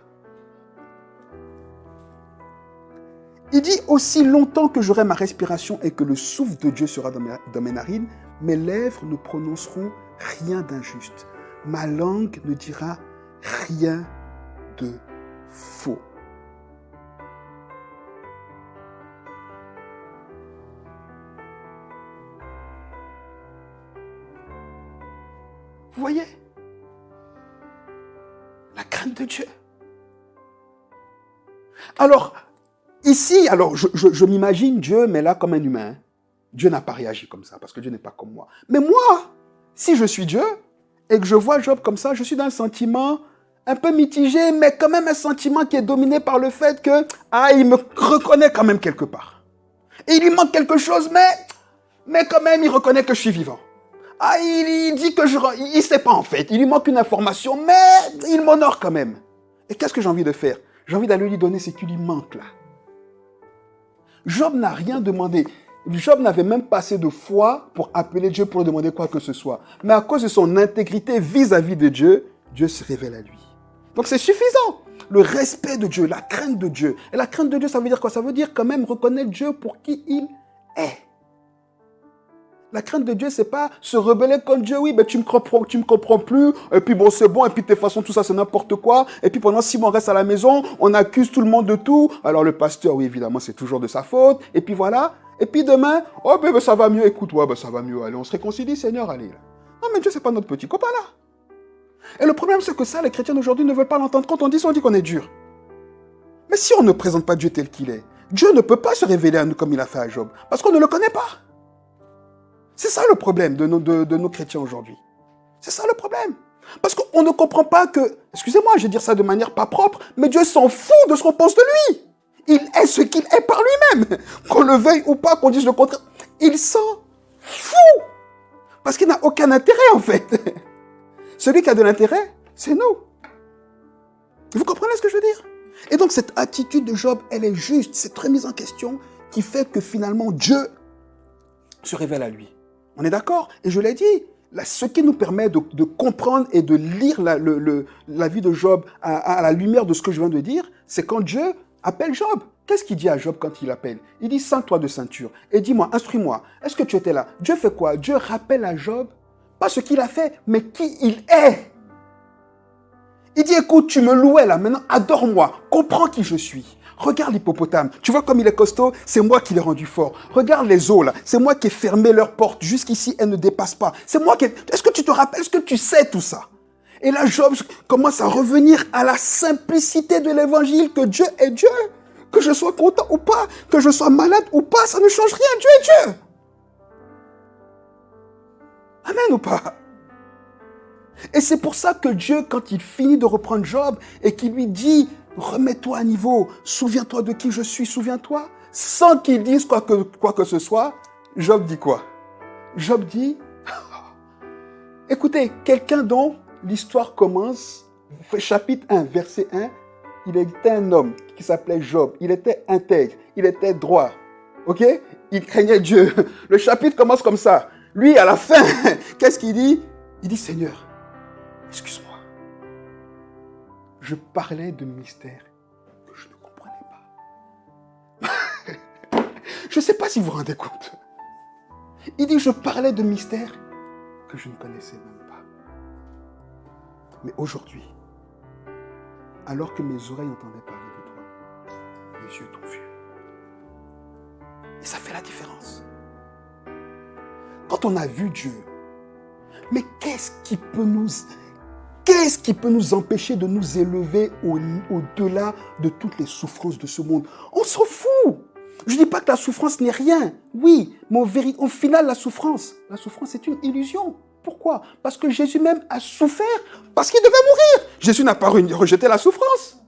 Il dit, aussi longtemps que j'aurai ma respiration et que le souffle de Dieu sera dans mes narines, mes lèvres ne prononceront rien d'injuste. Ma langue ne dira rien de faux. Vous voyez? La crainte de Dieu. Alors, ici, je m'imagine Dieu, mais là comme un humain. Dieu n'a pas réagi comme ça, parce que Dieu n'est pas comme moi. Mais moi, si je suis Dieu, et que je vois Job comme ça, je suis dans un sentiment un peu mitigé, mais quand même un sentiment qui est dominé par le fait que, il me reconnaît quand même quelque part. Et il lui manque quelque chose, mais quand même, il reconnaît que je suis vivant. Il dit que il ne sait pas en fait, il lui manque une information, mais il m'honore quand même. Et qu'est-ce que j'ai envie de faire? J'ai envie d'aller lui donner ce qui lui manque là. Job n'a rien demandé. Job n'avait même pas assez de foi pour appeler Dieu pour lui demander quoi que ce soit. Mais à cause de son intégrité vis-à-vis de Dieu, Dieu se révèle à lui. Donc c'est suffisant. Le respect de Dieu, la crainte de Dieu. Et la crainte de Dieu, ça veut dire quoi? Ça veut dire quand même reconnaître Dieu pour qui il est. La crainte de Dieu, c'est pas se rebeller contre Dieu. Oui, tu me comprends plus. Et puis bon, c'est bon. Et puis de toute façon, tout ça, c'est n'importe quoi. Et puis pendant 6 mois, on reste à la maison. On accuse tout le monde de tout. Alors le pasteur, oui, évidemment, c'est toujours de sa faute. Et puis voilà. Et puis demain, ça va mieux. Écoute, ça va mieux. Allez, on se réconcilie, Seigneur, allez. Là. Non, mais Dieu, c'est pas notre petit copain là. Et le problème, c'est que ça, les chrétiens d'aujourd'hui ne veulent pas l'entendre. Quand on dit qu'on est dur. Mais si on ne présente pas Dieu tel qu'il est, Dieu ne peut pas se révéler à nous comme il a fait à Job. Parce qu'on ne le connaît pas. C'est ça le problème de nos chrétiens aujourd'hui. C'est ça le problème. Parce qu'on ne comprend pas que, excusez-moi, je vais dire ça de manière pas propre, mais Dieu s'en fout de ce qu'on pense de lui. Il est ce qu'il est par lui-même. Qu'on le veuille ou pas, qu'on dise le contraire. Il s'en fout. Parce qu'il n'a aucun intérêt en fait. Celui qui a de l'intérêt, c'est nous. Vous comprenez ce que je veux dire? Et donc cette attitude de Job, elle est juste, cette remise en question qui fait que finalement Dieu se révèle à lui. On est d'accord? Et je l'ai dit, ce qui nous permet de comprendre et de lire la vie de Job à la lumière de ce que je viens de dire, c'est quand Dieu appelle Job. Qu'est-ce qu'il dit à Job quand il appelle? Il dit, ceins-toi de ceinture et dis-moi, instruis-moi, est-ce que tu étais là? Dieu fait quoi? Dieu rappelle à Job, pas ce qu'il a fait, mais qui il est. Il dit, écoute, tu me louais là, maintenant adore-moi, comprends qui je suis. Regarde l'hippopotame, tu vois comme il est costaud, c'est moi qui l'ai rendu fort. Regarde les eaux là, c'est moi qui ai fermé leurs portes, jusqu'ici elles ne dépassent pas. C'est moi qui Est-ce que tu te rappelles, est-ce que tu sais tout ça? Et là, Job commence à revenir à la simplicité de l'évangile, que Dieu est Dieu. Que je sois content ou pas, que je sois malade ou pas, ça ne change rien, Dieu est Dieu. Amen ou pas? Et c'est pour ça que Dieu, quand il finit de reprendre Job et qu'il lui dit, remets-toi à niveau, souviens-toi de qui je suis, souviens-toi, sans qu'il dise quoi que ce soit, Job dit quoi? Job dit, écoutez, quelqu'un dont l'histoire commence, chapitre 1, verset 1, il était un homme qui s'appelait Job, il était intègre, il était droit, ok? Il craignait Dieu. Le chapitre commence comme ça. Lui, à la fin, qu'est-ce qu'il dit? Il dit, Seigneur, excuse-moi. Je parlais de mystères que je ne comprenais pas. Je ne sais pas si vous vous rendez compte. Il dit, je parlais de mystères que je ne connaissais même pas. Mais aujourd'hui, alors que mes oreilles entendaient parler de toi, mes yeux t'ont vu. Et ça fait la différence. Quand on a vu Dieu, mais qu'est-ce qui peut nous empêcher de nous élever au-delà de toutes les souffrances de ce monde? On s'en fout. Je ne dis pas que la souffrance n'est rien. Oui, mais au final, la souffrance est une illusion. Pourquoi? Parce que Jésus même a souffert, parce qu'il devait mourir. Jésus n'a pas rejeté la souffrance.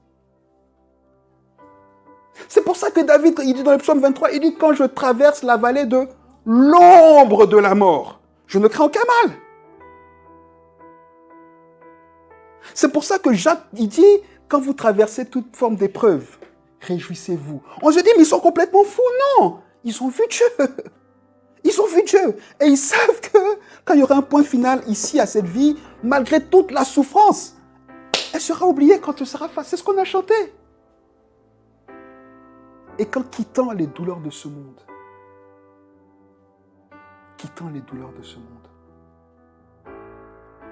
C'est pour ça que David, il dit dans le psaume 23, il dit, quand je traverse la vallée de l'ombre de la mort, je ne crains aucun mal. C'est pour ça que Jacques, il dit, quand vous traversez toute forme d'épreuve, réjouissez-vous. On se dit, mais ils sont complètement fous. Non, ils ont vu Dieu. Ils ont vu Dieu. Et ils savent que quand il y aura un point final ici à cette vie, malgré toute la souffrance, elle sera oubliée quand elle sera face. C'est ce qu'on a chanté. Et quand quittant les douleurs de ce monde,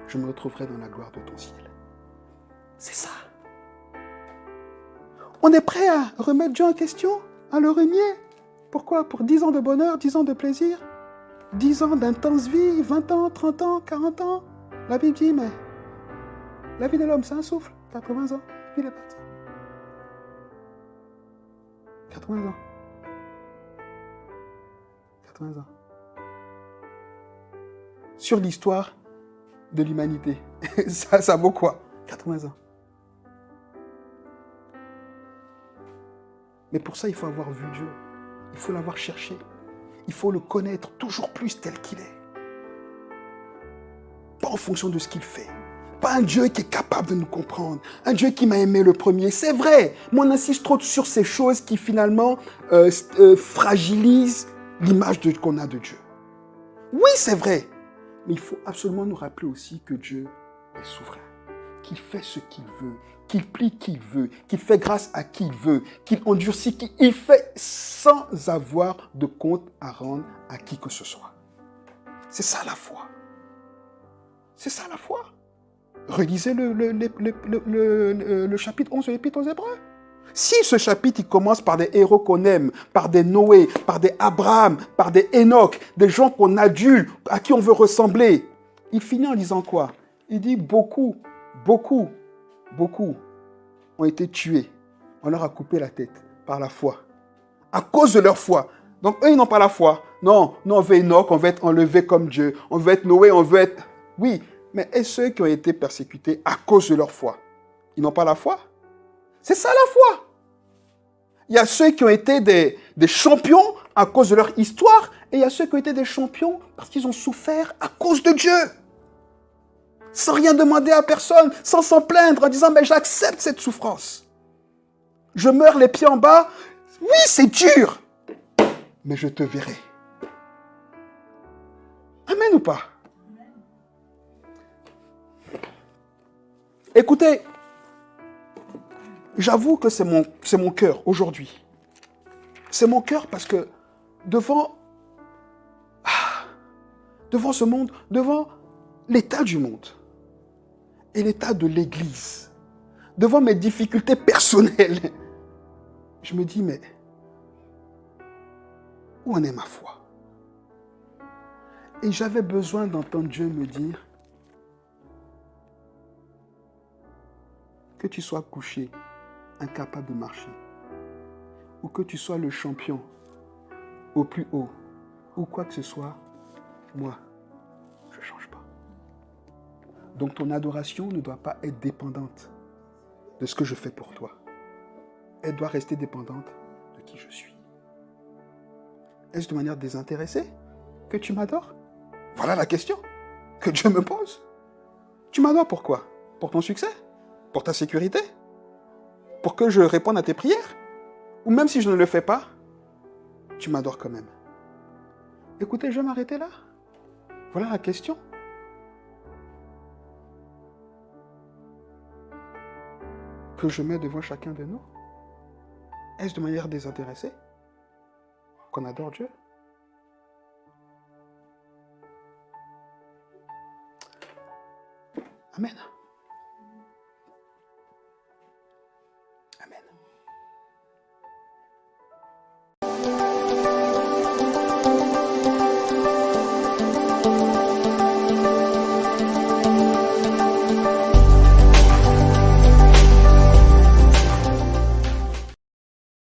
je me retrouverai dans la gloire de ton ciel. C'est ça. On est prêt à remettre Dieu en question, à le renier. Pourquoi? Pour 10 ans de bonheur, 10 ans de plaisir, 10 ans d'intense vie, 20 ans, 30 ans, 40 ans. La Bible dit, mais la vie de l'homme, c'est un souffle. 80 ans, puis il est parti. 80 ans. 80 ans. Sur l'histoire de l'humanité, ça vaut quoi? 80 ans. Mais pour ça, il faut avoir vu Dieu. Il faut l'avoir cherché. Il faut le connaître toujours plus tel qu'il est. Pas en fonction de ce qu'il fait. Pas un Dieu qui est capable de nous comprendre. Un Dieu qui m'a aimé le premier. C'est vrai, mais on insiste trop sur ces choses qui finalement fragilisent l'image qu'on a de Dieu. Oui, c'est vrai. Mais il faut absolument nous rappeler aussi que Dieu est souverain. Qu'il fait ce qu'il veut, qu'il plie qui veut, qu'il fait grâce à qui il veut, qu'il endurcit qui il fait sans avoir de compte à rendre à qui que ce soit. C'est ça la foi. C'est ça la foi. Relisez le chapitre 11 de l'Épître aux Hébreux. Si ce chapitre il commence par des héros qu'on aime, par des Noé, par des Abraham, par des Enoch, des gens qu'on adule, à qui on veut ressembler, il finit en disant quoi? Il dit beaucoup ont été tués. On leur a coupé la tête par la foi. À cause de leur foi. Donc eux, ils n'ont pas la foi. Non, nous on veut Enoch, on veut être enlevé comme Dieu. On veut être Noé, on veut être... Oui, mais et ceux qui ont été persécutés à cause de leur foi, ils n'ont pas la foi? C'est ça la foi. Il y a ceux qui ont été des champions à cause de leur histoire, et il y a ceux qui ont été des champions parce qu'ils ont souffert à cause de Dieu. Sans rien demander à personne, sans s'en plaindre, en disant, mais j'accepte cette souffrance. Je meurs les pieds en bas. Oui, c'est dur, mais je te verrai. Amen ou pas? Écoutez, j'avoue que c'est mon cœur aujourd'hui. C'est mon cœur parce que devant ce monde, devant l'état du monde et l'état de l'Église, devant mes difficultés personnelles, je me dis, mais où en est ma foi? Et j'avais besoin d'entendre Dieu me dire que tu sois couché, incapable de marcher, ou que tu sois le champion au plus haut, ou quoi que ce soit, moi, je ne change pas. Donc ton adoration ne doit pas être dépendante de ce que je fais pour toi. Elle doit rester dépendante de qui je suis. Est-ce de manière désintéressée que tu m'adores? Voilà la question que Dieu me pose. Tu m'adores pourquoi? Pour ton succès? Pour ta sécurité? Pour que je réponde à tes prières? Ou même si je ne le fais pas, tu m'adores quand même. Écoutez, je vais m'arrêter là. Voilà la question. Que je mets devant chacun de nous. Est-ce de manière désintéressée qu'on adore Dieu? Amen. Amen.